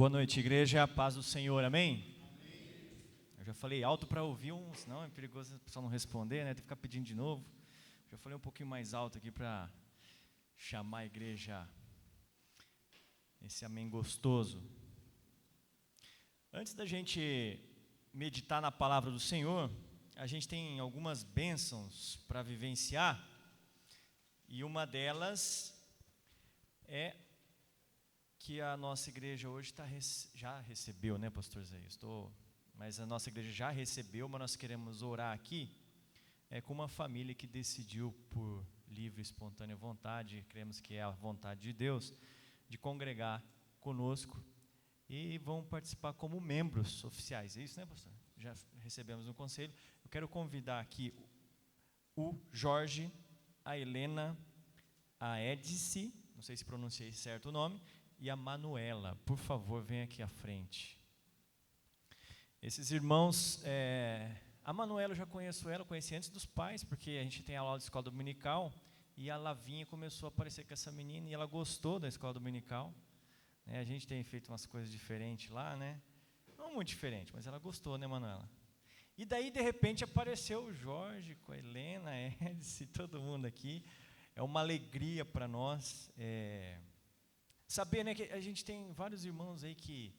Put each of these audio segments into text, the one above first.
Boa noite, igreja, a paz do Senhor, amém? Eu já falei alto para ouvir, senão é perigoso o pessoal não responder, né? Tem que ficar pedindo de novo. Já falei um pouquinho mais alto aqui para chamar a igreja, esse amém gostoso. Antes da gente meditar na palavra do Senhor, a gente tem algumas bênçãos para vivenciar, e uma delas é que a nossa igreja hoje já recebeu, né, pastor Zé? Mas a nossa igreja já recebeu, mas nós queremos orar aqui, com uma família que decidiu por livre e espontânea vontade, cremos que é a vontade de Deus, de congregar conosco e vão participar como membros oficiais. É isso, né, pastor? Já recebemos no conselho. Eu quero convidar aqui o Jorge, a Helena, a Edice, não sei se pronunciei certo o nome, e a Manuela. Por favor, venha aqui à frente. Esses irmãos, a Manuela eu já conheço ela, conheci antes dos pais, porque a gente tem aula de escola dominical, e a Lavinha começou a aparecer com essa menina, e ela gostou da escola dominical. A gente tem feito umas coisas diferentes lá, né? Não muito diferente, mas ela gostou, né, Manuela? E daí, de repente, apareceu o Jorge, com a Helena, a Edice, todo mundo aqui. É uma alegria para nós, saber, né, que a gente tem vários irmãos aí que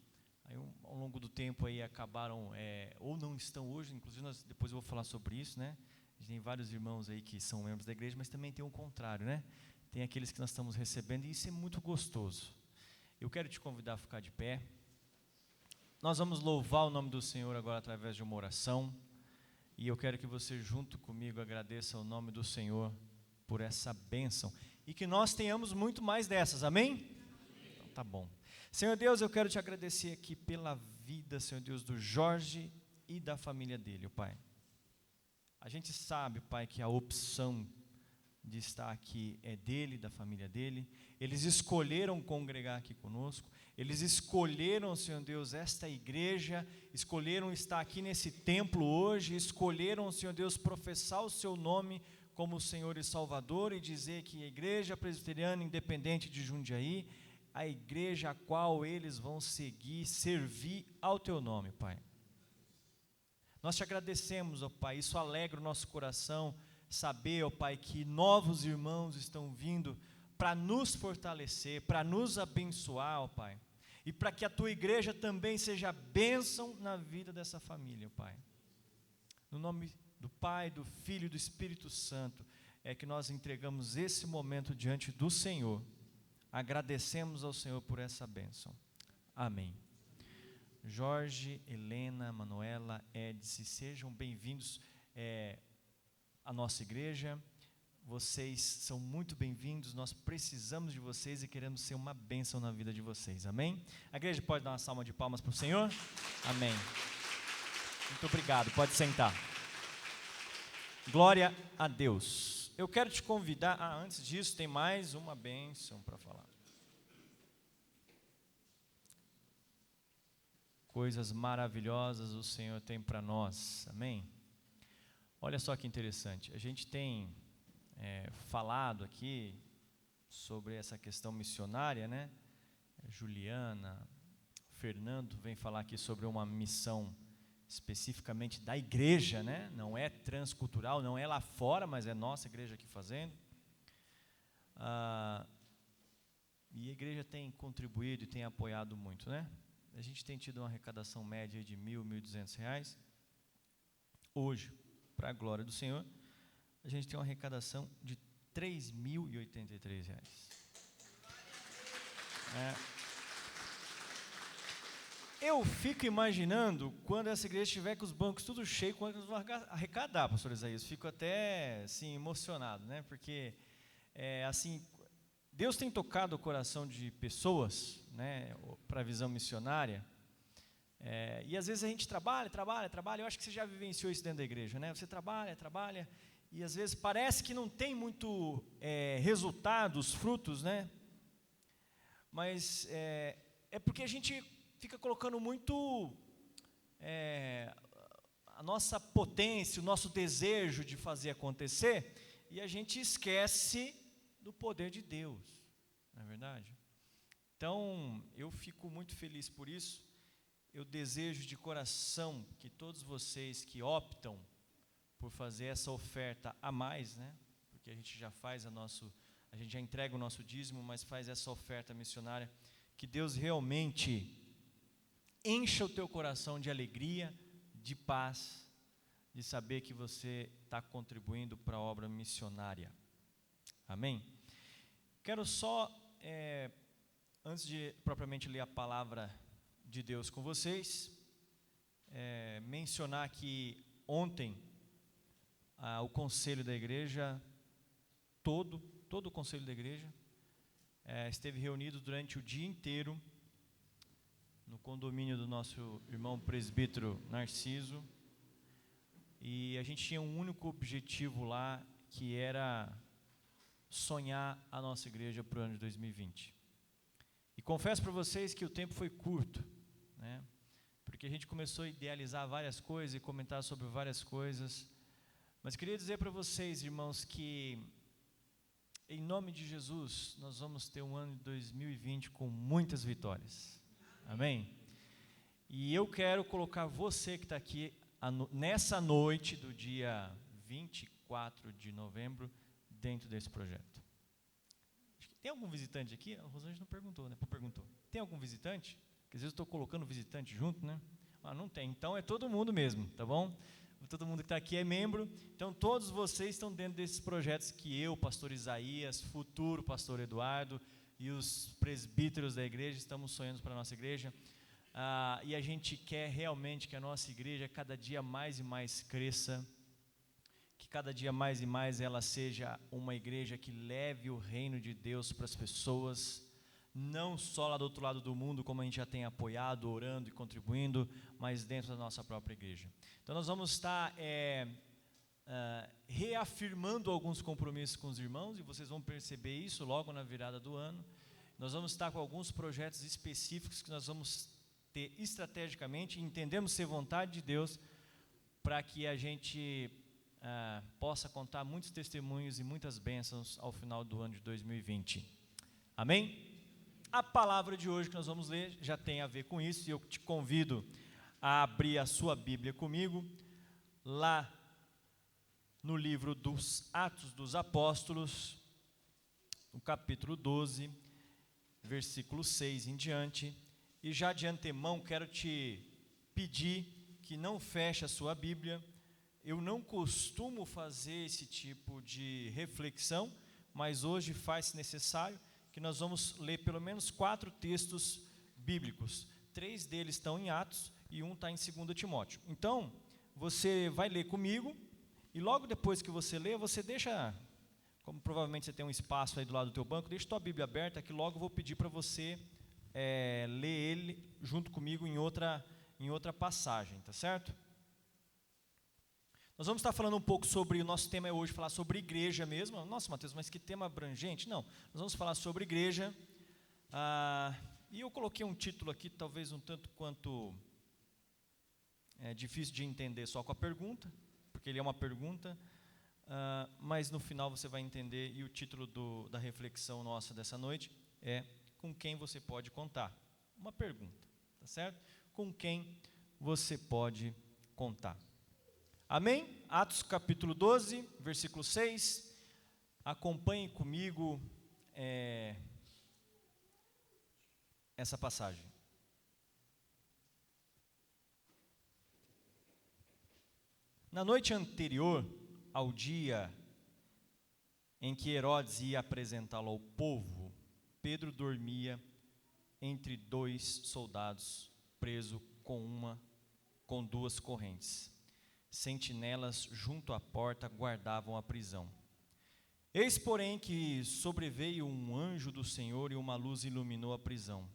aí, ao longo do tempo aí acabaram ou não estão hoje, inclusive depois eu vou falar sobre isso, né? A gente tem vários irmãos aí que são membros da igreja, mas também tem o contrário, né? Tem aqueles que nós estamos recebendo, e isso é muito gostoso. Eu quero te convidar a ficar de pé. Nós vamos louvar o nome do Senhor agora através de uma oração, e eu quero que você junto comigo agradeça o nome do Senhor por essa bênção, e que nós tenhamos muito mais dessas, amém? Então tá bom. Senhor Deus, eu quero te agradecer aqui pela vida, Senhor Deus, do Jorge e da família dele, Pai. A gente sabe, Pai, que a opção de estar aqui é dele, da família dele. Eles escolheram congregar aqui conosco, eles escolheram, Senhor Deus, esta igreja, escolheram estar aqui nesse templo hoje, escolheram, Senhor Deus, professar o seu nome como Senhor e Salvador, e dizer que a Igreja Presbiteriana Independente de Jundiaí, a igreja a qual eles vão seguir, servir ao teu nome, Pai. Nós te agradecemos, ó Pai, isso alegra o nosso coração, saber, ó Pai, que novos irmãos estão vindo para nos fortalecer, para nos abençoar, ó Pai, e para que a tua igreja também seja bênção na vida dessa família, ó Pai. No nome do Pai, do Filho e do Espírito Santo, é que nós entregamos esse momento diante do Senhor. Agradecemos ao Senhor por essa bênção. Amém. Jorge, Helena, Manuela, Edice, sejam bem-vindos à nossa igreja. Vocês são muito bem-vindos, nós precisamos de vocês e queremos ser uma bênção na vida de vocês. Amém? A igreja pode dar uma salva de palmas para o Senhor? Amém. Muito obrigado, pode sentar. Glória a Deus. Eu quero te convidar, antes disso tem mais uma bênção para falar. Coisas maravilhosas o Senhor tem para nós, amém? Olha só que interessante, a gente tem falado aqui sobre essa questão missionária, né? Juliana, Fernando vem falar aqui sobre uma missão especificamente da igreja, né? Não é transcultural, não é lá fora, mas é nossa igreja aqui fazendo. E a igreja tem contribuído e tem apoiado muito, né? A gente tem tido uma arrecadação média de R$ 1.200. Hoje, para a glória do Senhor, a gente tem uma arrecadação de R$ 3.083. Eu fico imaginando quando essa igreja estiver com os bancos tudo cheio, quando eles vão arrecadar, pastor Isaías. Fico até assim, emocionado, né? Porque assim, Deus tem tocado o coração de pessoas, né, para a visão missionária. E às vezes a gente trabalha. Eu acho que você já vivenciou isso dentro da igreja, né? Você trabalha, e às vezes parece que não tem muito resultados, frutos, né? Mas é porque a gente fica colocando muito a nossa potência, o nosso desejo de fazer acontecer, e a gente esquece do poder de Deus, não é verdade? Então, eu fico muito feliz por isso. Eu desejo de coração que todos vocês que optam por fazer essa oferta a mais, né? Porque a gente já faz a gente já entrega o nosso dízimo, mas faz essa oferta missionária, que Deus realmente encha o teu coração de alegria, de paz, de saber que você está contribuindo para a obra missionária. Amém? Quero só, antes de propriamente ler a palavra de Deus com vocês, mencionar que ontem o conselho da igreja, todo o conselho da igreja, esteve reunido durante o dia inteiro no condomínio do nosso irmão presbítero Narciso, e a gente tinha um único objetivo lá, que era sonhar a nossa igreja para o ano de 2020. E confesso para vocês que o tempo foi curto, né? Porque a gente começou a idealizar várias coisas e comentar sobre várias coisas, mas queria dizer para vocês, irmãos, que em nome de Jesus, nós vamos ter um ano de 2020 com muitas vitórias. Amém? E eu quero colocar você que está aqui nessa noite do dia 24 de novembro dentro desse projeto. Tem algum visitante aqui? A Rosângela não perguntou, né? Perguntou. Tem algum visitante? Porque às vezes eu estou colocando visitante junto, né? Não tem. Então é todo mundo mesmo, tá bom? Todo mundo que está aqui é membro. Então todos vocês estão dentro desses projetos que eu, pastor Isaías, futuro pastor Eduardo e os presbíteros da igreja estamos sonhando para a nossa igreja. E a gente quer realmente que a nossa igreja cada dia mais e mais cresça, que cada dia mais e mais ela seja uma igreja que leve o reino de Deus para as pessoas, não só lá do outro lado do mundo, como a gente já tem apoiado, orando e contribuindo, mas dentro da nossa própria igreja. Então nós vamos estar reafirmando alguns compromissos com os irmãos, e vocês vão perceber isso logo na virada do ano. Nós vamos estar com alguns projetos específicos que nós vamos ter estrategicamente, entendemos ser vontade de Deus, para que a gente possa contar muitos testemunhos e muitas bênçãos ao final do ano de 2020. Amém? A palavra de hoje que nós vamos ler já tem a ver com isso, e eu te convido a abrir a sua Bíblia comigo, lá no livro dos Atos dos Apóstolos, no capítulo 12, versículo 6 em diante. E já de antemão quero te pedir que não feche a sua Bíblia. Eu não costumo fazer esse tipo de reflexão, mas hoje faz-se necessário, que nós vamos ler pelo menos 4 textos bíblicos. 3 deles estão em Atos e um está em 2 Timóteo. Então, você vai ler comigo, e logo depois que você lê, você deixa, como provavelmente você tem um espaço aí do lado do teu banco, deixa a tua Bíblia aberta, que logo eu vou pedir para você ler ele junto comigo em outra passagem, tá certo? Nós vamos estar falando um pouco sobre, o nosso tema é hoje falar sobre igreja mesmo. Nossa, Mateus, mas que tema abrangente. Não, nós vamos falar sobre igreja, e eu coloquei um título aqui, talvez um tanto quanto difícil de entender só com a pergunta, porque ele é uma pergunta, mas no final você vai entender, e o título da reflexão nossa dessa noite é: com quem você pode contar? Uma pergunta, tá certo? Com quem você pode contar? Amém? Atos capítulo 12, versículo 6. Acompanhe comigo essa passagem. Na noite anterior ao dia em que Herodes ia apresentá-lo ao povo, Pedro dormia entre 2 soldados, preso com 2 correntes. Sentinelas junto à porta guardavam a prisão. Eis, porém, que sobreveio um anjo do Senhor e uma luz iluminou a prisão.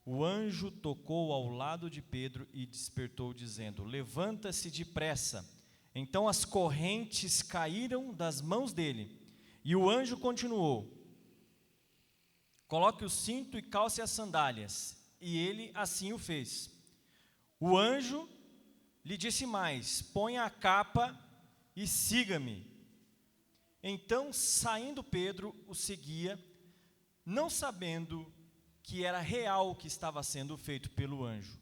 O anjo tocou ao lado de Pedro e despertou, dizendo: levanta-se depressa. Então as correntes caíram das mãos dele, e o anjo continuou: coloque o cinto e calce as sandálias. E ele assim o fez. O anjo lhe disse mais: ponha a capa e siga-me. Então, saindo Pedro, o seguia, não sabendo que era real o que estava sendo feito pelo anjo.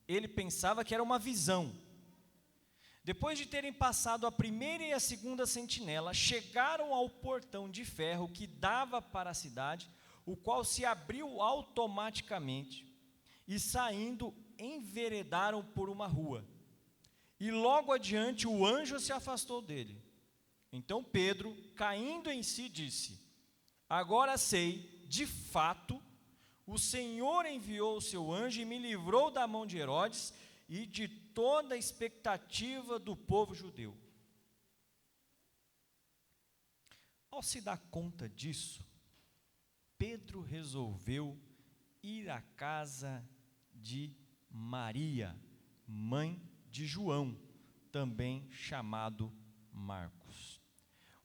Ele pensava que era uma visão. Depois de terem passado a primeira e a segunda sentinela, chegaram ao portão de ferro que dava para a cidade, o qual se abriu automaticamente, e saindo, enveredaram por uma rua. E logo adiante o anjo se afastou dele. Então Pedro, caindo em si, disse: agora sei, de fato, o Senhor enviou o seu anjo e me livrou da mão de Herodes e de toda a expectativa do povo judeu. Ao se dar conta disso, Pedro resolveu ir à casa de Maria, mãe de João, também chamado Marcos,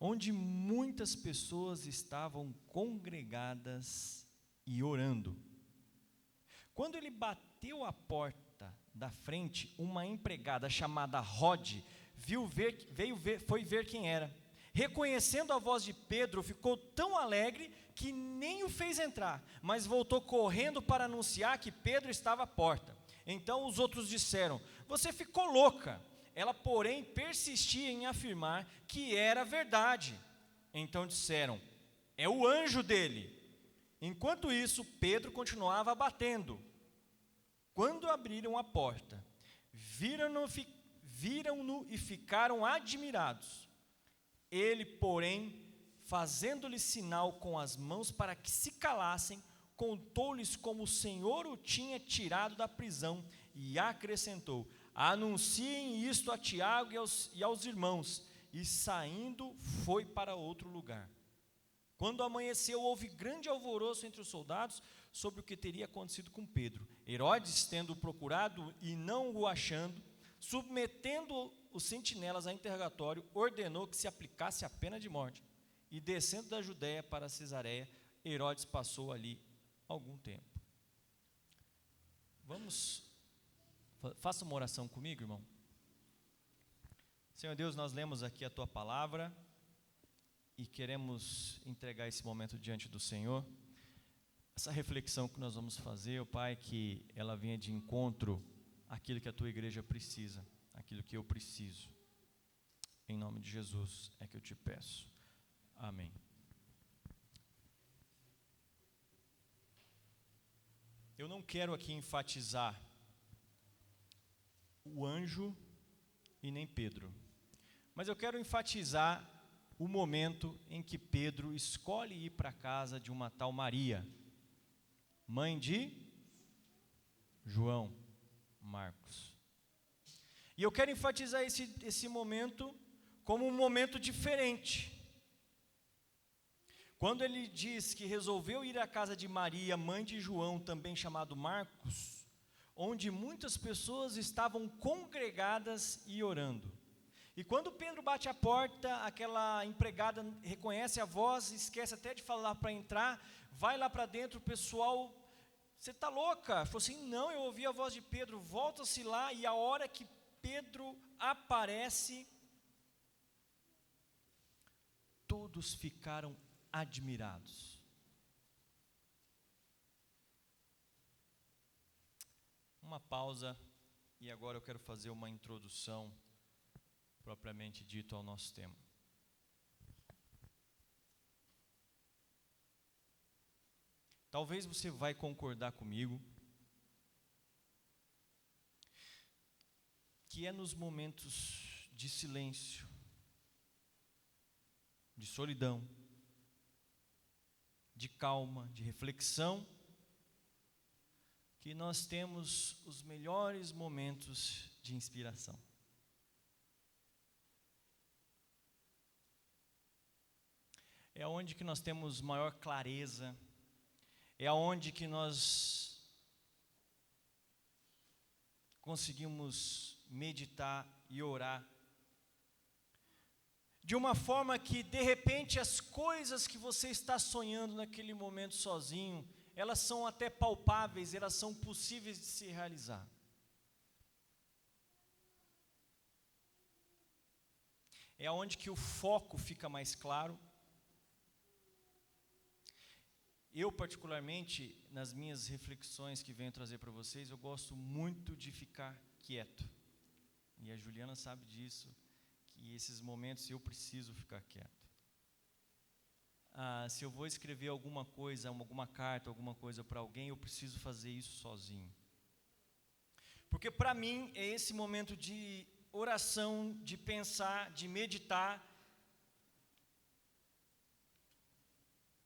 onde muitas pessoas estavam congregadas e orando. Quando ele bateu a porta da frente, uma empregada chamada Rode foi ver quem era. Reconhecendo a voz de Pedro, ficou tão alegre que nem o fez entrar, mas voltou correndo para anunciar que Pedro estava à porta. Então os outros disseram: você ficou louca. Ela, porém, persistia em afirmar que era verdade. Então disseram: é o anjo dele. Enquanto isso, Pedro continuava batendo. Quando abriram a porta, viram-no e ficaram admirados. Ele, porém, fazendo-lhes sinal com as mãos para que se calassem, contou-lhes como o Senhor o tinha tirado da prisão e acrescentou: anunciem isto a Tiago e aos irmãos. E saindo, foi para outro lugar. Quando amanheceu, houve grande alvoroço entre os soldados sobre o que teria acontecido com Pedro. Herodes, tendo procurado e não o achando, submetendo os sentinelas a interrogatório, ordenou que se aplicasse a pena de morte. E descendo da Judéia para Cesareia, Herodes passou ali algum tempo. Faça uma oração comigo, irmão. Senhor Deus, nós lemos aqui a Tua palavra e queremos entregar esse momento diante do Senhor. Essa reflexão que nós vamos fazer, ó Pai, que ela venha de encontro àquilo que a Tua igreja precisa, aquilo que eu preciso. Em nome de Jesus é que eu te peço. Amém. Eu não quero aqui enfatizar o anjo e nem Pedro, mas eu quero enfatizar o momento em que Pedro escolhe ir para a casa de uma tal Maria, mãe de João Marcos. E eu quero enfatizar esse momento como um momento diferente. Quando ele diz que resolveu ir à casa de Maria, mãe de João, também chamado Marcos, onde muitas pessoas estavam congregadas e orando. E quando Pedro bate a porta, aquela empregada reconhece a voz, esquece até de falar para entrar, vai lá para dentro, o pessoal: você está louca? Falou assim: não, eu ouvi a voz de Pedro. Volta-se lá, e a hora que Pedro aparece, todos ficaram admirados. Uma pausa, e agora eu quero fazer uma introdução propriamente dito ao nosso tema. Talvez você vai concordar comigo que é nos momentos de silêncio, de solidão, de calma, de reflexão, que nós temos os melhores momentos de inspiração. É onde que nós temos maior clareza, é onde que nós conseguimos meditar e orar, de uma forma que, de repente, as coisas que você está sonhando naquele momento sozinho, elas são até palpáveis, elas são possíveis de se realizar. É onde que o foco fica mais claro. Eu, particularmente, nas minhas reflexões que venho trazer para vocês, eu gosto muito de ficar quieto. E a Juliana sabe disso, que esses momentos eu preciso ficar quieto. Se eu vou escrever alguma coisa, alguma carta, alguma coisa para alguém, eu preciso fazer isso sozinho. Porque para mim é esse momento de oração, de pensar, de meditar,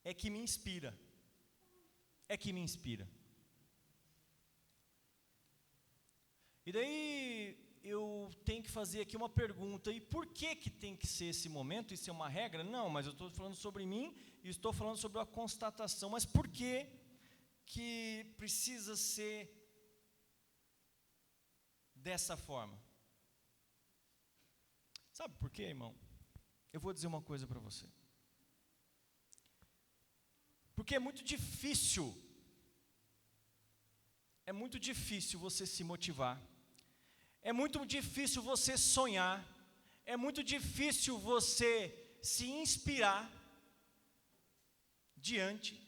é que me inspira. E daí eu tenho que fazer aqui uma pergunta, e por que tem que ser esse momento? Isso é uma regra? Não, mas eu estou falando sobre mim e estou falando sobre a constatação. Mas por que precisa ser dessa forma? Sabe por quê, irmão? Eu vou dizer uma coisa para você. Porque é muito difícil você se motivar, é muito difícil você sonhar, é muito difícil você se inspirar diante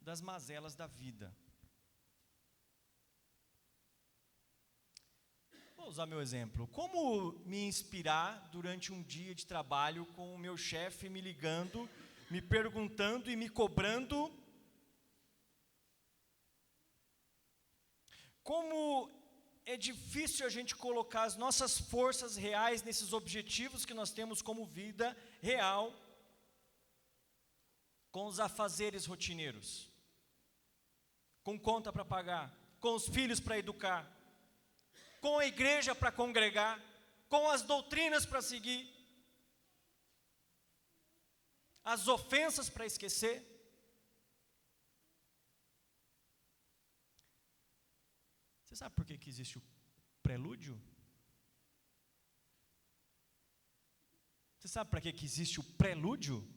das mazelas da vida. Vou usar meu exemplo. Como me inspirar durante um dia de trabalho com o meu chefe me ligando, me perguntando e me cobrando? Como é difícil a gente colocar as nossas forças reais nesses objetivos que nós temos como vida real, com os afazeres rotineiros, com conta para pagar, com os filhos para educar, com a igreja para congregar, com as doutrinas para seguir, as ofensas para esquecer. Você sabe por que existe o prelúdio? Você sabe para que existe o prelúdio?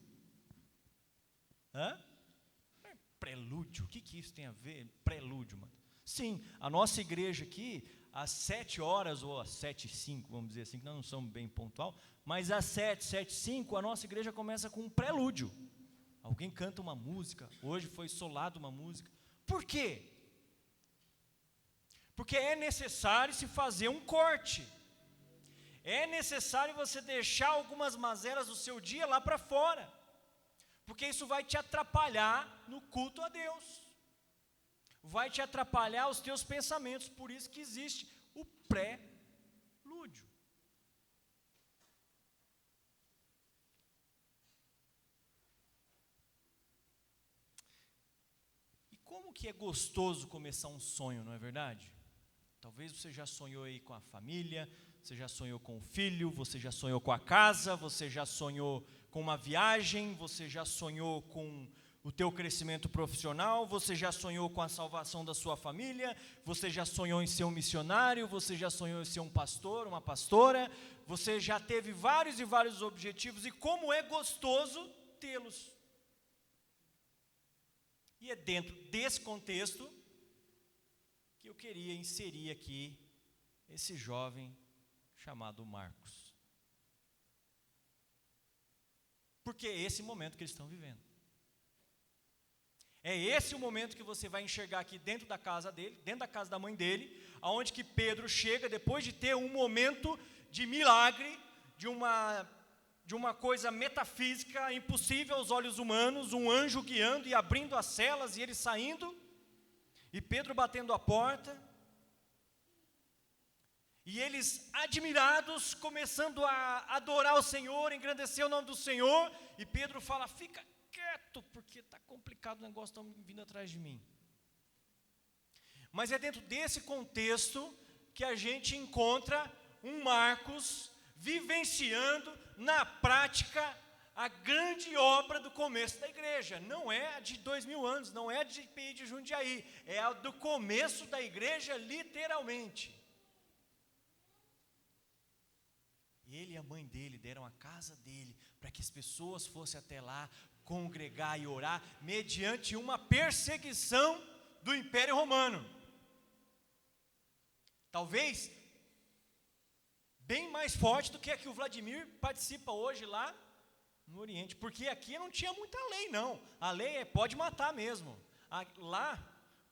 Prelúdio, o que isso tem a ver? Prelúdio, mano. Sim, a nossa igreja aqui, às 7 horas, ou às 7h05, vamos dizer assim, que nós não somos bem pontual, mas às 7h05, a nossa igreja começa com um prelúdio. Alguém canta uma música, hoje foi solado uma música. Por quê? Porque é necessário se fazer um corte. É necessário você deixar algumas mazelas do seu dia lá para fora. Porque isso vai te atrapalhar no culto a Deus. Vai te atrapalhar os teus pensamentos. Por isso que existe o prelúdio. E como que é gostoso começar um sonho, não é verdade? Talvez você já sonhou aí com a família, você já sonhou com o filho, você já sonhou com a casa, você já sonhou com uma viagem, você já sonhou com o teu crescimento profissional, você já sonhou com a salvação da sua família, você já sonhou em ser um missionário, você já sonhou em ser um pastor, uma pastora, você já teve vários e vários objetivos, e como é gostoso tê-los. E é dentro desse contexto que eu queria inserir aqui esse jovem chamado Marcos. Porque é esse momento que eles estão vivendo. É esse o momento que você vai enxergar aqui dentro da casa dele, dentro da casa da mãe dele, aonde que Pedro chega depois de ter um momento de milagre, de uma coisa metafísica, impossível aos olhos humanos, um anjo guiando e abrindo as celas e ele saindo, e Pedro batendo a porta, e eles admirados, começando a adorar o Senhor, engrandecer o nome do Senhor, e Pedro fala, fica quieto, porque está complicado o negócio, estão vindo atrás de mim. Mas é dentro desse contexto que a gente encontra um Marcos vivenciando na prática a grande obra do começo da igreja. Não é a de 2000 anos, não é a de IPI de Jundiaí, é a do começo da igreja literalmente. E ele e a mãe dele deram a casa dele para que as pessoas fossem até lá congregar e orar mediante uma perseguição do Império Romano. Talvez bem mais forte do que a que o Vladimir participa hoje lá No Oriente, porque aqui não tinha muita lei, não. A lei é pode matar mesmo. Lá,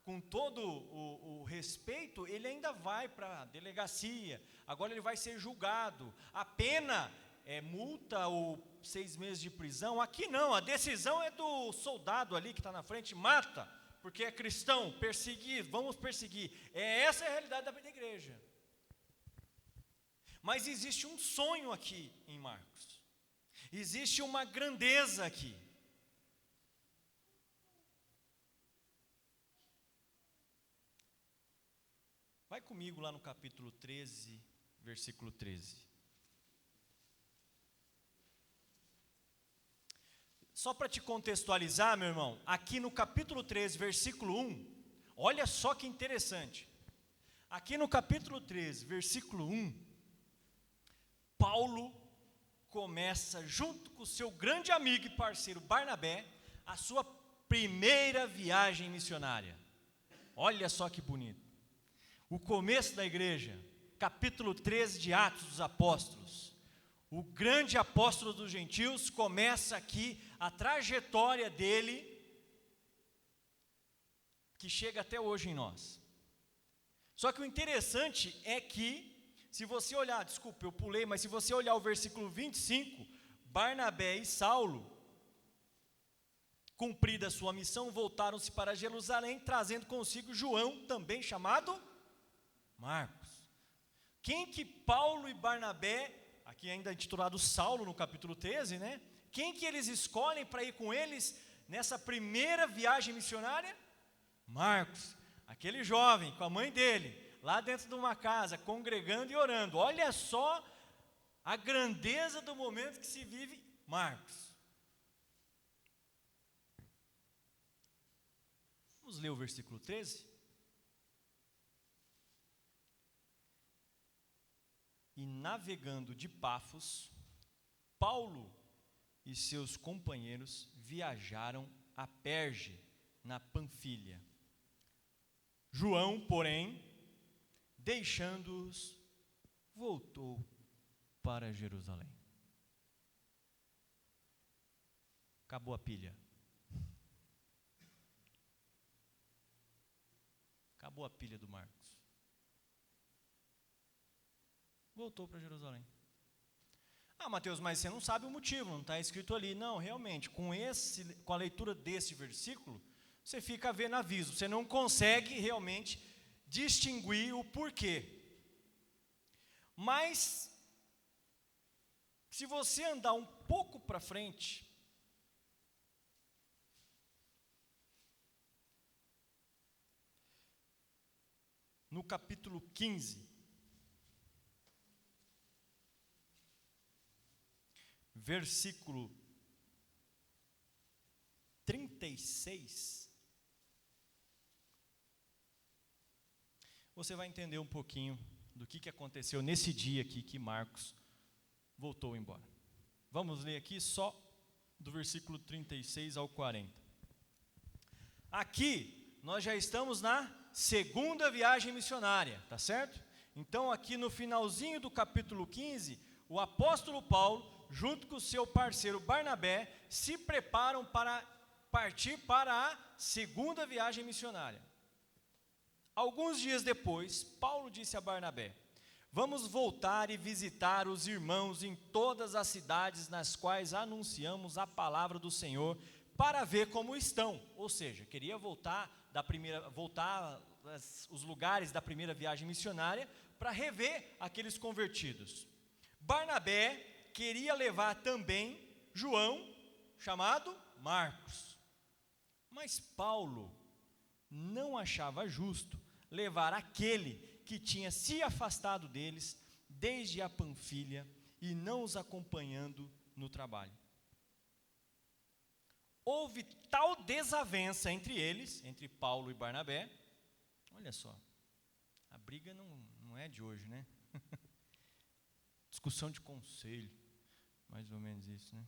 com todo o respeito, ele ainda vai para a delegacia. Agora ele vai ser julgado. A pena é multa ou 6 meses de prisão. Aqui não, a decisão é do soldado ali que está na frente, mata, porque é cristão, perseguir, vamos perseguir. Essa é a realidade da igreja. Mas existe um sonho aqui em Marcos. Existe uma grandeza aqui. Vai comigo lá no capítulo 13, versículo 13. Só para te contextualizar, meu irmão, aqui no capítulo 13, versículo 1, olha só que interessante. Aqui no capítulo 13, versículo 1, Paulo começa, junto com o seu grande amigo e parceiro Barnabé, a sua primeira viagem missionária. Olha só que bonito. O começo da igreja, capítulo 13 de Atos dos Apóstolos. O grande apóstolo dos gentios começa aqui a trajetória dele, que chega até hoje em nós. Só que o interessante é que, se você olhar, desculpa, eu pulei, mas se você olhar o versículo 25, Barnabé e Saulo, cumprida a sua missão, voltaram-se para Jerusalém, trazendo consigo João, também chamado Marcos. Quem que Paulo e Barnabé, aqui ainda intitulado Saulo no capítulo 13, né? Quem que eles escolhem para ir com eles nessa primeira viagem missionária? Marcos, aquele jovem com a mãe dele, lá dentro de uma casa, congregando e orando. Olha só a grandeza do momento que se vive Marcos. Vamos ler o versículo 13? E navegando de Pafos, Paulo e seus companheiros viajaram a Perge, na Panfilha. João, porém, deixando-os, voltou para Jerusalém. Acabou a pilha. Acabou a pilha do Marcos. Voltou para Jerusalém. Ah, Mateus, mas você não sabe o motivo, não está escrito ali. Não, realmente, com a leitura desse versículo, você fica vendo aviso, você não consegue realmente distinguir o porquê. Mas, se você andar um pouco para frente, no capítulo 15, versículo 36, você vai entender um pouquinho do que aconteceu nesse dia aqui que Marcos voltou embora. Vamos ler aqui só do versículo 36 ao 40. Aqui nós já estamos na segunda viagem missionária, tá certo? Então aqui no finalzinho do capítulo 15, o apóstolo Paulo, junto com o seu parceiro Barnabé, se preparam para partir para a segunda viagem missionária. Alguns dias depois, Paulo disse a Barnabé: vamos voltar e visitar os irmãos em todas as cidades nas quais anunciamos a palavra do Senhor, para ver como estão. Ou seja, queria voltar os lugares da primeira viagem missionária para rever aqueles convertidos. Barnabé queria levar também João, chamado Marcos. Mas Paulo não achava justo levar aquele que tinha se afastado deles desde a Panfilha e não os acompanhando no trabalho. Houve tal desavença entre eles, entre Paulo e Barnabé. Olha só, a briga não é de hoje, né? Discussão de conselho, mais ou menos isso, né?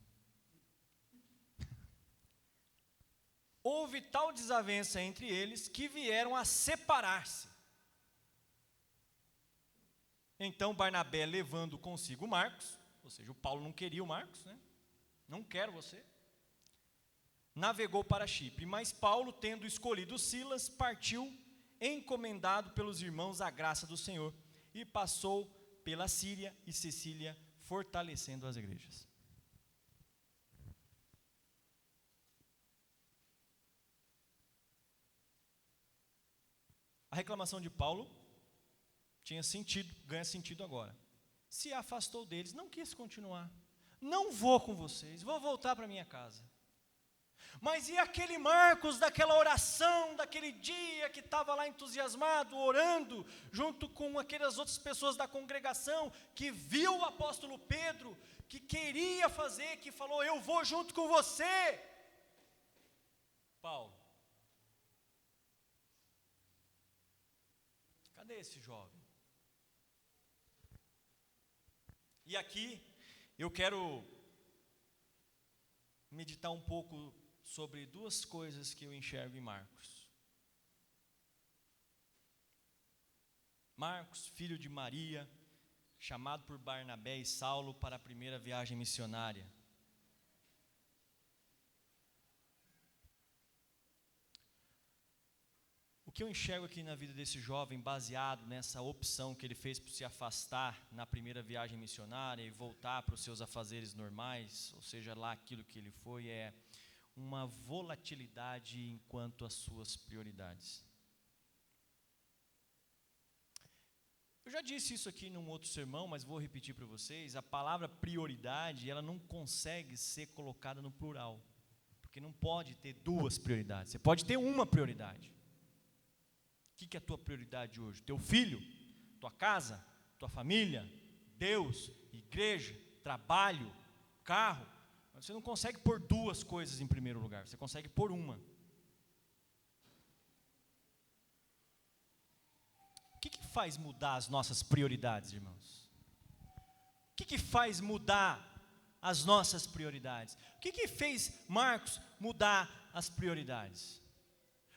Houve tal desavença entre eles que vieram a separar-se. Então Barnabé, levando consigo Marcos, ou seja, o Paulo não queria o Marcos, né? não quero você. Navegou para Chipre, mas Paulo, tendo escolhido Silas, partiu encomendado pelos irmãos à graça do Senhor e passou pela Síria e Sicília, fortalecendo as igrejas. A reclamação de Paulo tinha sentido, ganha sentido agora. Se afastou deles, não quis continuar. Não vou com vocês, vou voltar para minha casa. Mas e aquele Marcos daquela oração, daquele dia que estava lá entusiasmado, orando, junto com aquelas outras pessoas da congregação, que viu o apóstolo Pedro, que queria fazer, que falou, eu vou junto com você. Paulo, cadê esse jovem? E aqui eu quero meditar um pouco sobre duas coisas que eu enxergo em Marcos. Marcos, filho de Maria, chamado por Barnabé e Saulo para a primeira viagem missionária. O que eu enxergo aqui na vida desse jovem, baseado nessa opção que ele fez por se afastar na primeira viagem missionária e voltar para os seus afazeres normais, ou seja, lá aquilo que ele foi, é uma volatilidade enquanto às suas prioridades. Eu já disse isso aqui num outro sermão, mas vou repetir para vocês. A palavra prioridade, ela não consegue ser colocada no plural, porque não pode ter duas prioridades, você pode ter uma prioridade. O que é a tua prioridade hoje? Teu filho, tua casa, tua família, Deus, igreja, trabalho, carro. Mas você não consegue pôr duas coisas em primeiro lugar, você consegue pôr uma. O que faz mudar as nossas prioridades, irmãos? O que faz mudar as nossas prioridades? O que fez Marcos mudar as prioridades?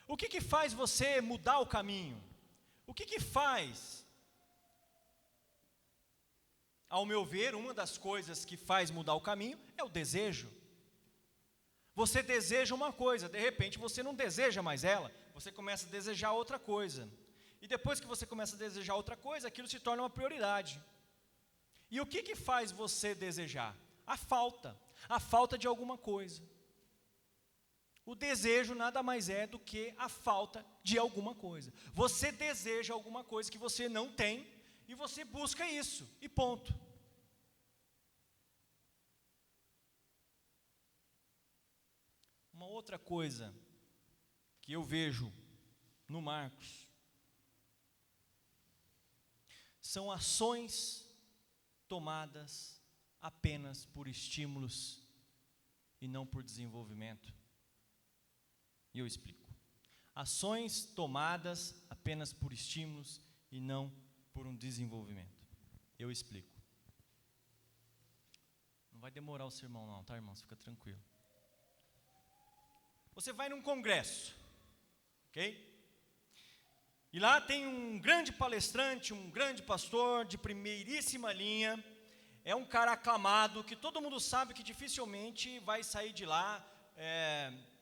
O que faz você mudar o caminho? O que faz? Ao meu ver, uma das coisas que faz mudar o caminho é o desejo. Você deseja uma coisa, de repente você não deseja mais ela, você começa a desejar outra coisa. E depois que você começa a desejar outra coisa, aquilo se torna uma prioridade. E o que faz você desejar? A falta de alguma coisa. O desejo nada mais é do que a falta de alguma coisa. Você deseja alguma coisa que você não tem e você busca isso, e ponto. Uma outra coisa que eu vejo no Marcos são ações tomadas apenas por estímulos e não por desenvolvimento. E eu explico. Ações tomadas apenas por estímulos e não por um desenvolvimento. Eu explico. Não vai demorar o sermão não, tá, irmãos? Fica tranquilo. Você vai num congresso, ok? E lá tem um grande palestrante, um grande pastor de primeiríssima linha. É um cara aclamado, que todo mundo sabe que dificilmente vai sair de lá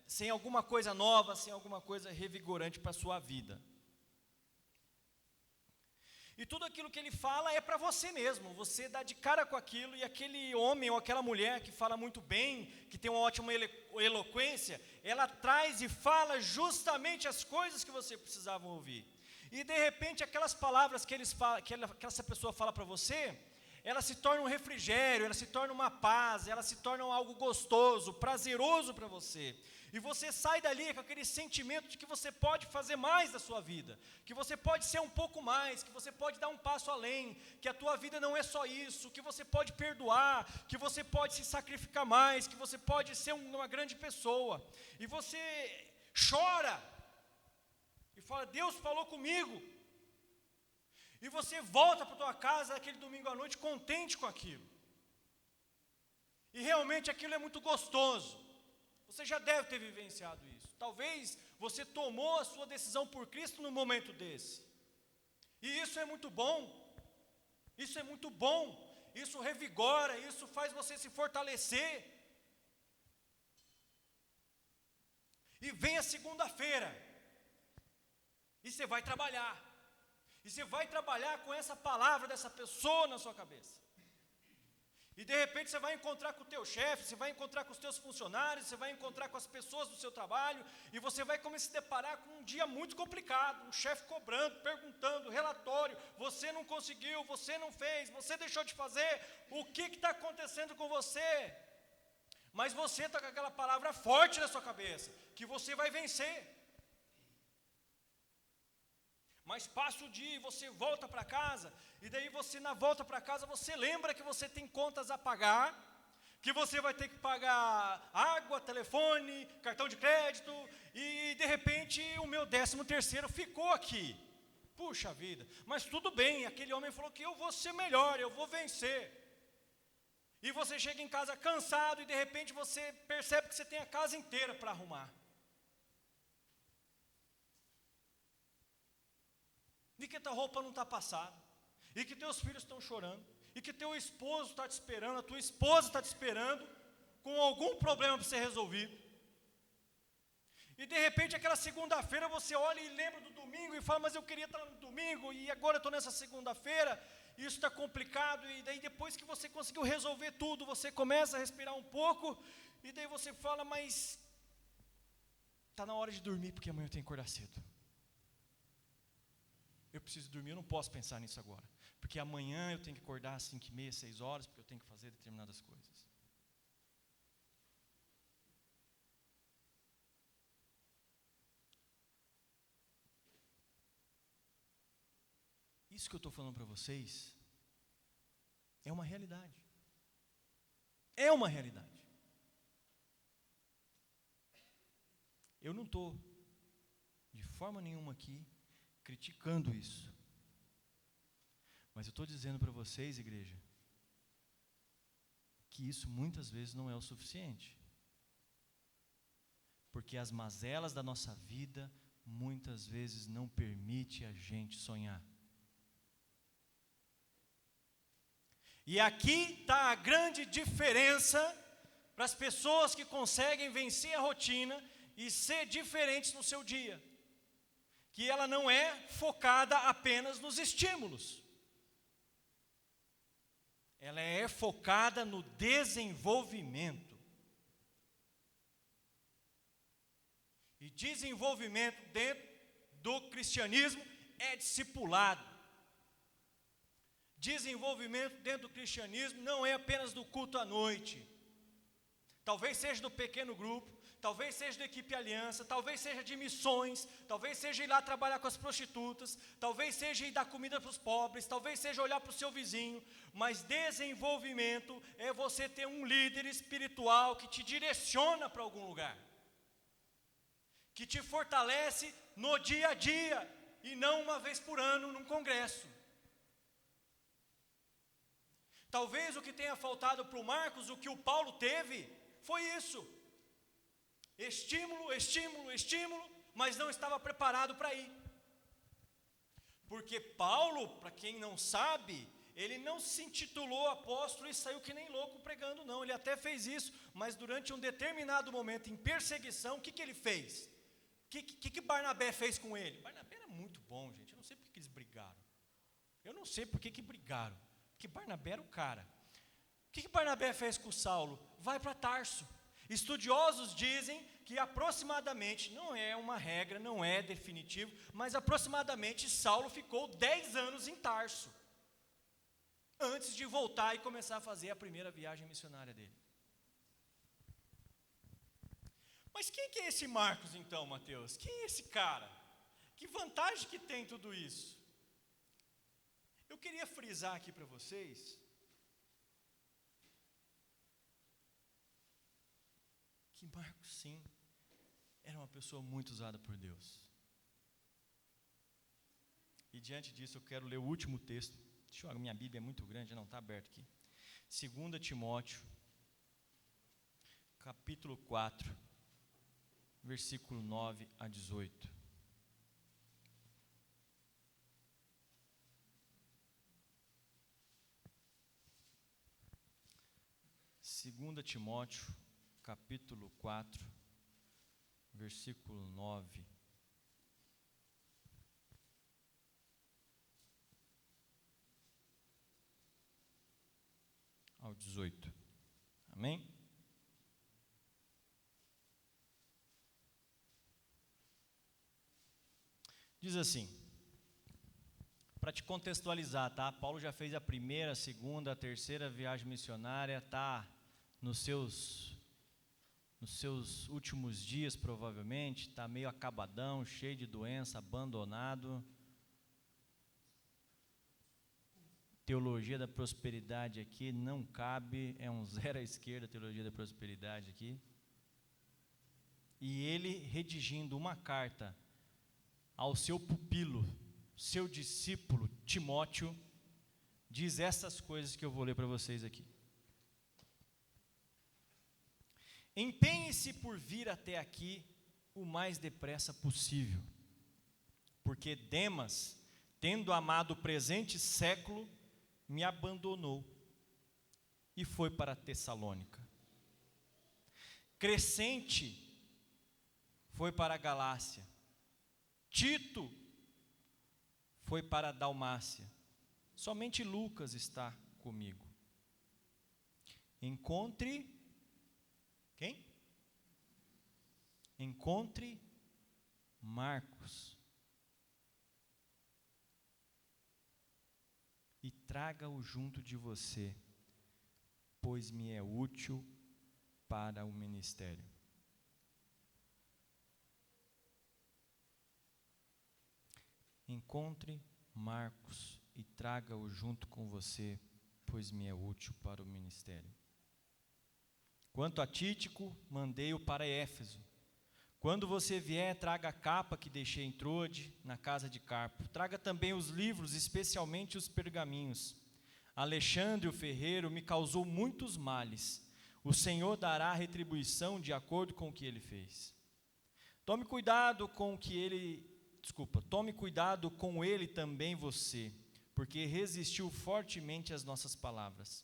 sem alguma coisa nova, sem alguma coisa revigorante para a sua vida. E tudo aquilo que ele fala é para você mesmo, você dá de cara com aquilo, e aquele homem ou aquela mulher que fala muito bem, que tem uma ótima eloquência, ela traz e fala justamente as coisas que você precisava ouvir. E de repente aquelas palavras que essa pessoa fala para você, ela se torna um refrigério, ela se torna uma paz, ela se torna algo gostoso, prazeroso para você. E você sai dali com aquele sentimento de que você pode fazer mais da sua vida, que você pode ser um pouco mais, que você pode dar um passo além, que a tua vida não é só isso, que você pode perdoar, que você pode se sacrificar mais, que você pode ser uma grande pessoa. E você chora e fala, Deus falou comigo. E você volta para a tua casa aquele domingo à noite contente com aquilo. E realmente aquilo é muito gostoso. Você já deve ter vivenciado isso. Talvez você tomou a sua decisão por Cristo num momento desse. E isso é muito bom. Isso é muito bom. Isso revigora, isso faz você se fortalecer. E vem a segunda-feira, e você vai trabalhar. E você vai trabalhar com essa palavra dessa pessoa na sua cabeça. E de repente você vai encontrar com o teu chefe, você vai encontrar com os teus funcionários, você vai encontrar com as pessoas do seu trabalho, e você vai começar a se deparar com um dia muito complicado, um chefe cobrando, perguntando, relatório, você não conseguiu, você não fez, você deixou de fazer, o que está acontecendo com você? Mas você está com aquela palavra forte na sua cabeça, que você vai vencer. Mas passa o dia e você volta para casa, e daí você na volta para casa, você lembra que você tem contas a pagar, que você vai ter que pagar água, telefone, cartão de crédito, e de repente o meu 13º ficou aqui. Puxa vida, mas tudo bem, aquele homem falou que eu vou ser melhor, eu vou vencer. E você chega em casa cansado, e de repente você percebe que você tem a casa inteira para arrumar. E que tua roupa não está passada, e que teus filhos estão chorando, e que teu esposo está te esperando, a tua esposa está te esperando, com algum problema para ser resolvido. E de repente aquela segunda-feira você olha e lembra do domingo, e fala, mas eu queria estar no domingo, e agora eu estou nessa segunda-feira, e isso está complicado, e daí depois que você conseguiu resolver tudo, você começa a respirar um pouco, e daí você fala, mas está na hora de dormir, porque amanhã eu tenho que acordar cedo. Eu preciso dormir, eu não posso pensar nisso agora. Porque amanhã eu tenho que acordar às 5h30, 6 horas, porque eu tenho que fazer determinadas coisas. Isso que eu estou falando para vocês é uma realidade. É uma realidade. Eu não estou, de forma nenhuma aqui, criticando isso. Mas eu estou dizendo para vocês, igreja, que isso muitas vezes não é o suficiente. Porque as mazelas da nossa vida muitas vezes não permitem a gente sonhar. E aqui está a grande diferença para as pessoas que conseguem vencer a rotina e ser diferentes no seu dia. Que ela não é focada apenas nos estímulos. Ela é focada no desenvolvimento. E desenvolvimento dentro do cristianismo é discipulado. Desenvolvimento dentro do cristianismo não é apenas do culto à noite. Talvez seja do pequeno grupo, talvez seja da equipe aliança, talvez seja de missões, talvez seja ir lá trabalhar com as prostitutas, talvez seja ir dar comida para os pobres, talvez seja olhar para o seu vizinho, mas desenvolvimento é você ter um líder espiritual que te direciona para algum lugar, que te fortalece no dia a dia, e não uma vez por ano num congresso. Talvez o que tenha faltado para o Marcos, o que o Paulo teve, foi isso. Estímulo, estímulo, estímulo, mas não estava preparado para ir. Porque Paulo, para quem não sabe, ele não se intitulou apóstolo e saiu que nem louco pregando, não. Ele até fez isso, mas durante um determinado momento em perseguição, o que ele fez? O que Barnabé fez com ele? Barnabé era muito bom, gente. Eu não sei por que eles brigaram. Eu não sei por que brigaram. Porque Barnabé era o cara. O que Barnabé fez com Saulo? Vai para Tarso. Estudiosos dizem que aproximadamente, não é uma regra, não é definitivo, mas aproximadamente Saulo ficou 10 anos em Tarso, antes de voltar e começar a fazer a primeira viagem missionária dele. Mas quem que é esse Marcos então, Mateus? Quem é esse cara? Que vantagem que tem tudo isso? Eu queria frisar aqui para vocês que Marcos, sim, era uma pessoa muito usada por Deus. E diante disso eu quero ler o último texto. Deixa eu ver, minha Bíblia é muito grande, não está aberto aqui. 2 Timóteo, capítulo 4, versículo 9 a 18. 2 Timóteo, capítulo 4, versículo 9 ao 18. Amém? Diz assim, para te contextualizar, tá? Paulo já fez a primeira, a segunda, a terceira viagem missionária, tá nos seus últimos dias, provavelmente, tá meio acabadão, cheio de doença, abandonado. Teologia da prosperidade aqui não cabe, é um zero à esquerda a teologia da prosperidade aqui. E ele redigindo uma carta ao seu pupilo, seu discípulo Timóteo, diz essas coisas que eu vou ler para vocês aqui. Empenhe-se por vir até aqui o mais depressa possível, porque Demas, tendo amado o presente século, me abandonou e foi para Tessalônica. Crescente foi para a Galácia. Tito foi para a Dalmácia. Somente Lucas está comigo. Encontre quem? Encontre Marcos e traga-o junto de você, pois me é útil para o ministério. Encontre Marcos e traga-o junto com você, pois me é útil para o ministério. Quanto a Tíquico, mandei-o para Éfeso. Quando você vier, traga a capa que deixei em Troade, na casa de Carpo. Traga também os livros, especialmente os pergaminhos. Alexandre, o ferreiro, me causou muitos males. O Senhor dará retribuição de acordo com o que ele fez. Tome cuidado com ele também você, porque resistiu fortemente às nossas palavras.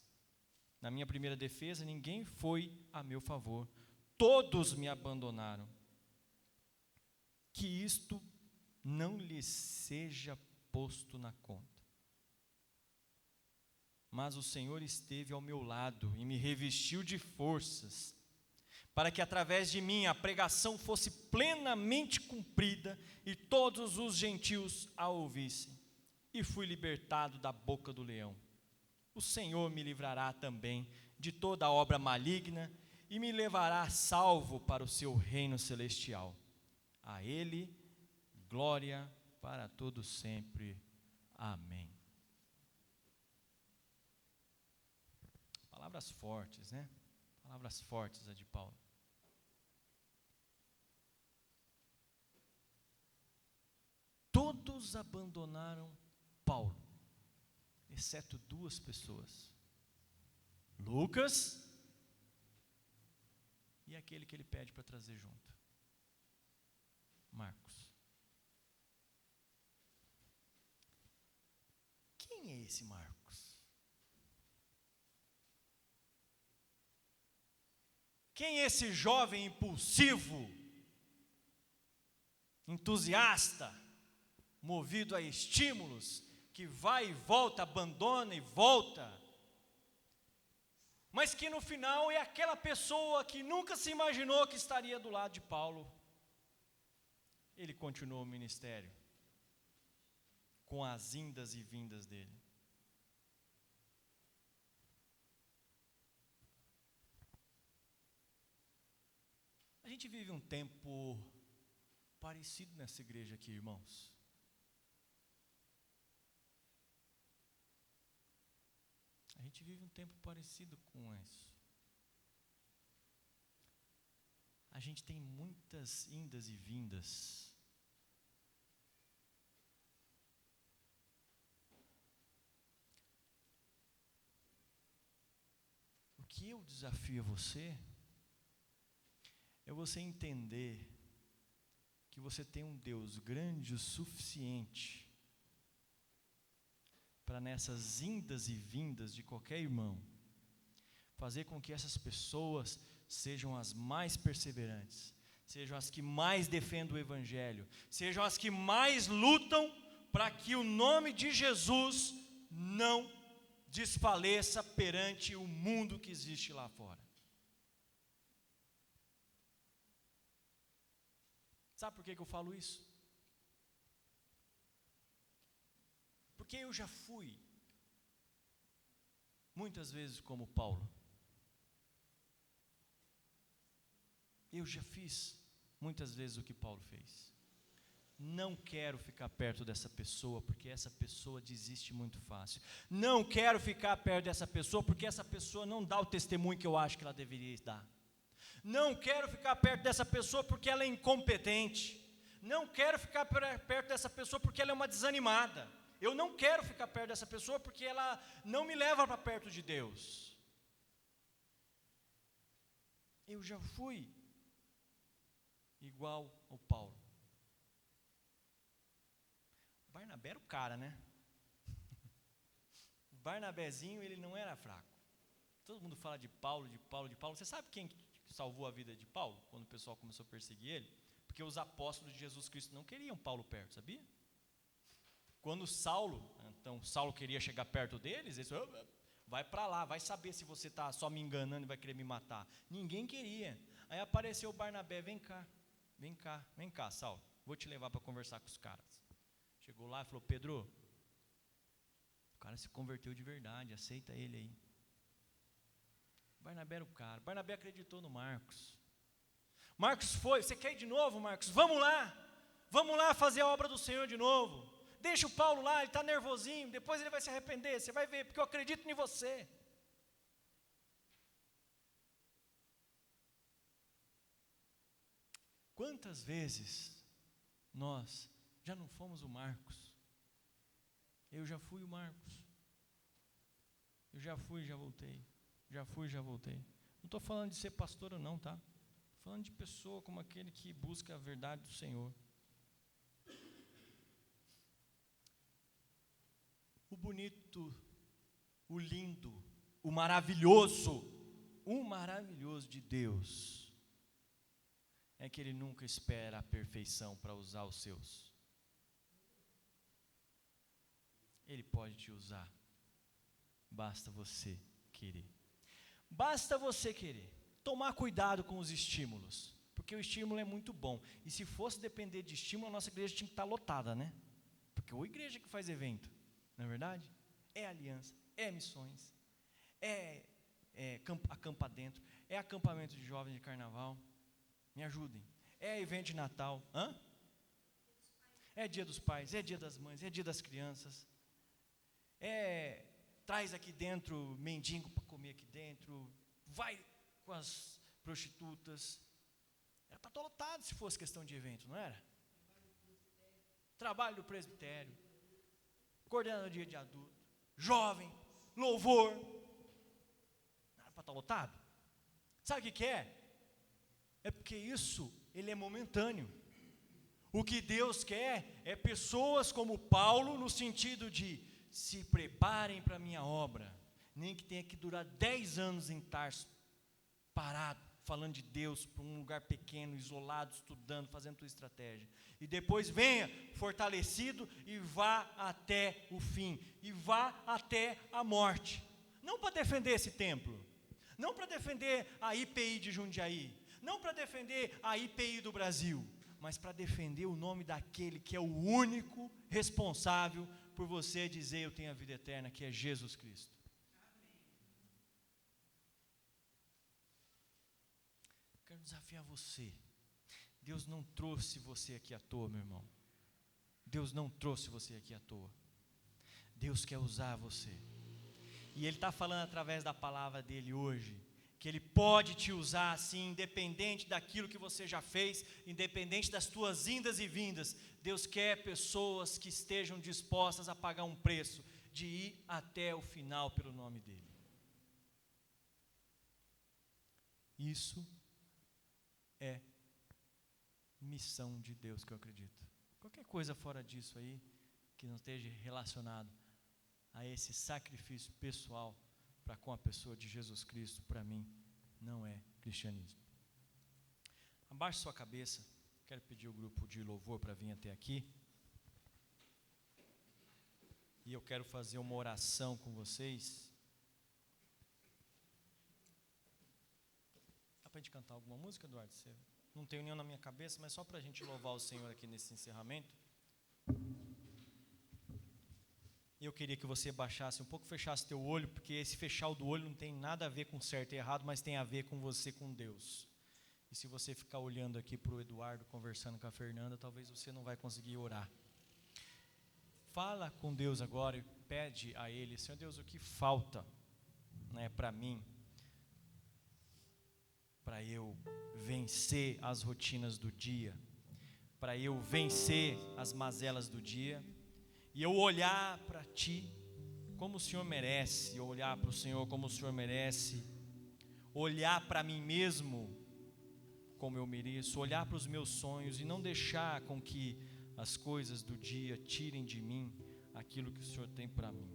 Na minha primeira defesa, ninguém foi a meu favor. Todos me abandonaram. Que isto não lhes seja posto na conta. Mas o Senhor esteve ao meu lado e me revestiu de forças, para que através de mim a pregação fosse plenamente cumprida e todos os gentios a ouvissem. E fui libertado da boca do leão. O Senhor me livrará também de toda obra maligna e me levará salvo para o seu reino celestial. A Ele, glória para todos sempre. Amém. Palavras fortes, né? Palavras fortes a de Paulo. Todos abandonaram Paulo, exceto duas pessoas: Lucas e aquele que ele pede para trazer junto, Marcos. Quem é esse Marcos? Quem é esse jovem impulsivo, entusiasta, movido a estímulos, que vai e volta, abandona e volta, mas que no final é aquela pessoa que nunca se imaginou que estaria do lado de Paulo? Ele continuou o ministério, com as indas e vindas dele. A gente vive um tempo parecido nessa igreja aqui, irmãos. A gente vive um tempo parecido com isso. A gente tem muitas indas e vindas. O que eu desafio a você é você entender que você tem um Deus grande o suficiente para nessas indas e vindas de qualquer irmão, fazer com que essas pessoas sejam as mais perseverantes, sejam as que mais defendem o Evangelho, sejam as que mais lutam para que o nome de Jesus não desfaleça perante o mundo que existe lá fora. Sabe por que eu falo isso? Porque eu já fui muitas vezes como Paulo. Eu já fiz muitas vezes o que Paulo fez. Não quero ficar perto dessa pessoa, porque essa pessoa desiste muito fácil. Não quero ficar perto dessa pessoa, porque essa pessoa não dá o testemunho que eu acho que ela deveria dar. Não quero ficar perto dessa pessoa porque ela é incompetente. Não quero ficar perto dessa pessoa porque ela é uma desanimada. Eu não quero ficar perto dessa pessoa porque ela não me leva para perto de Deus. Eu já fui igual ao Paulo. O Barnabé era o cara, né? O Barnabézinho, ele não era fraco. Todo mundo fala de Paulo, de Paulo, de Paulo. Você sabe quem salvou a vida de Paulo, quando o pessoal começou a perseguir ele? Porque os apóstolos de Jesus Cristo não queriam Paulo perto, sabia? Quando Saulo queria chegar perto deles, eles falaram, vai para lá, vai saber se você está só me enganando e vai querer me matar. Ninguém queria. Aí apareceu o Barnabé, vem cá, Saulo, vou te levar para conversar com os caras. Chegou lá e falou, Pedro, o cara se converteu de verdade, aceita ele aí. Barnabé era o cara. Barnabé acreditou no Marcos. Marcos foi, você quer ir de novo, Marcos? Vamos lá fazer a obra do Senhor de novo. Deixa o Paulo lá, ele está nervosinho, depois ele vai se arrepender, você vai ver, porque eu acredito em você. Quantas vezes nós já não fomos o Marcos? Eu já fui o Marcos. Eu já fui e já voltei. Não estou falando de ser pastor ou não, tá? Estou falando de pessoa como aquele que busca a verdade do Senhor. O bonito, o lindo, o maravilhoso de Deus é que Ele nunca espera a perfeição para usar os seus. Ele pode te usar, basta você querer. Basta você querer. Tomar cuidado com os estímulos, porque o estímulo é muito bom. E se fosse depender de estímulo, a nossa igreja tinha que estar lotada, né? Porque é a igreja que faz evento, não é verdade? É aliança, é missões, é acampa dentro, é acampamento de jovens de carnaval. Me ajudem. É evento de Natal. É dia dos pais, é dia das mães, é dia das crianças. Traz aqui dentro mendigo para comer aqui dentro. Vai com as prostitutas. Era para estar lotado se fosse questão de evento, não era? Trabalho do presbitério. Coordenadoria de adulto. Jovem. Louvor. Não era para estar lotado? Sabe o que é? É porque isso, ele é momentâneo. O que Deus quer é pessoas como Paulo, no sentido de se preparem para a minha obra, nem que tenha que durar 10 anos em Tarso, parado, falando de Deus, para um lugar pequeno, isolado, estudando, fazendo tua estratégia, e depois venha fortalecido e vá até o fim, e vá até a morte, não para defender esse templo, não para defender a IPI de Jundiaí, não para defender a IPI do Brasil, mas para defender o nome daquele que é o único responsável por você dizer eu tenho a vida eterna, que é Jesus Cristo. Quero desafiar você. Deus não trouxe você aqui à toa, meu irmão. Deus não trouxe você aqui à toa. Deus quer usar você. E Ele está falando através da palavra dEle hoje, que Ele pode te usar assim, independente daquilo que você já fez, independente das tuas indas e vindas. Deus quer pessoas que estejam dispostas a pagar um preço, de ir até o final pelo nome dEle. Isso é missão de Deus, que eu acredito. Qualquer coisa fora disso aí, que não esteja relacionado a esse sacrifício pessoal para com a pessoa de Jesus Cristo, para mim, não é cristianismo. A Abaixe sua cabeça. Quero pedir o grupo de louvor para vir até aqui. E eu quero fazer uma oração com vocês. Dá para a gente cantar alguma música, Eduardo? Não tenho nenhuma na minha cabeça, mas só para a gente louvar o Senhor aqui nesse encerramento. E eu queria que você baixasse um pouco, fechasse teu olho, porque esse fechar o do olho não tem nada a ver com certo e errado, mas tem a ver com você, com Deus. E se você ficar olhando aqui para o Eduardo, conversando com a Fernanda, talvez você não vai conseguir orar. Fala com Deus agora e pede a Ele: Senhor Deus, o que falta, né, para mim, para eu vencer as rotinas do dia, para eu vencer as mazelas do dia, e eu olhar para Ti como o Senhor merece, olhar para o Senhor como o Senhor merece, olhar para mim mesmo como eu mereço, olhar para os meus sonhos e não deixar com que as coisas do dia tirem de mim aquilo que o Senhor tem para mim.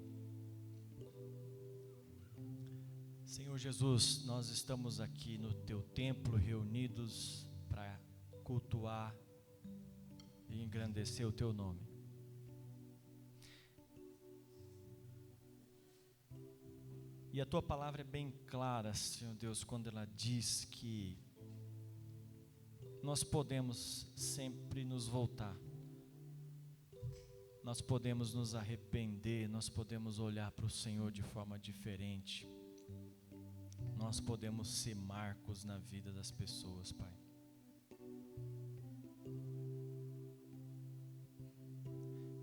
Senhor Jesus, nós estamos aqui no Teu templo reunidos para cultuar e engrandecer o Teu nome. E a Tua palavra é bem clara, Senhor Deus, quando ela diz que nós podemos sempre nos voltar, nós podemos nos arrepender, nós podemos olhar para o Senhor de forma diferente, nós podemos ser marcos na vida das pessoas, Pai.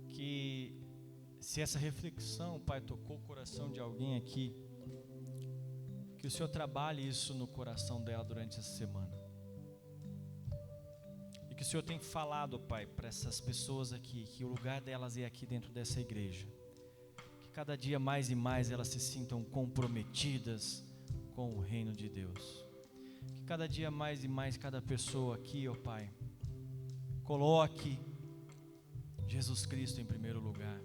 Que se essa reflexão, Pai, tocou o coração de alguém aqui, que o Senhor trabalhe isso no coração dela durante essa semana. Que o Senhor tem falado, Pai, para essas pessoas aqui, que o lugar delas é aqui dentro dessa igreja. Que cada dia mais e mais elas se sintam comprometidas com o reino de Deus. Que cada dia mais e mais cada pessoa aqui, ó Pai, coloque Jesus Cristo em primeiro lugar.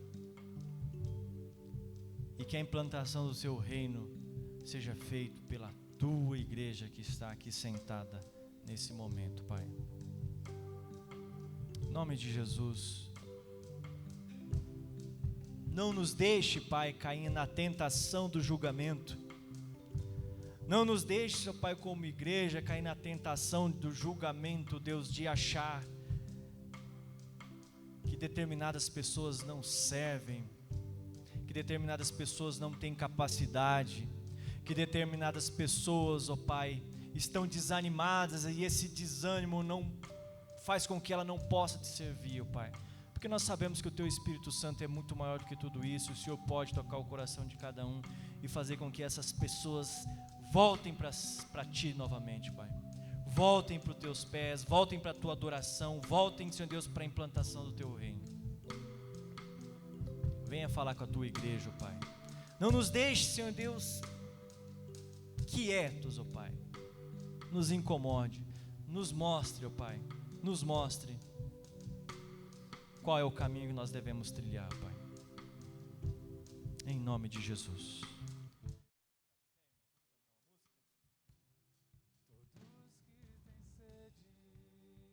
E que a implantação do Seu reino seja feita pela Tua igreja que está aqui sentada nesse momento, Pai. Em nome de Jesus, não nos deixe, Pai, cair na tentação do julgamento. Não nos deixe, Pai, como igreja, cair na tentação do julgamento, Deus, de achar que determinadas pessoas não servem, que determinadas pessoas não têm capacidade, que determinadas pessoas, ó Pai, estão desanimadas e esse desânimo não faz com que ela não possa te servir, ó Pai. Porque nós sabemos que o Teu Espírito Santo é muito maior do que tudo isso. O Senhor pode tocar o coração de cada um e fazer com que essas pessoas voltem para Ti novamente, Pai. Voltem para os Teus pés, voltem para a Tua adoração, voltem, Senhor Deus, para a implantação do Teu reino. Venha falar com a Tua igreja, ó Pai. Não nos deixe, Senhor Deus, quietos, ó Pai. Nos incomode, nos mostre, ó Pai. Nos mostre qual é o caminho que nós devemos trilhar, Pai. Em nome de Jesus.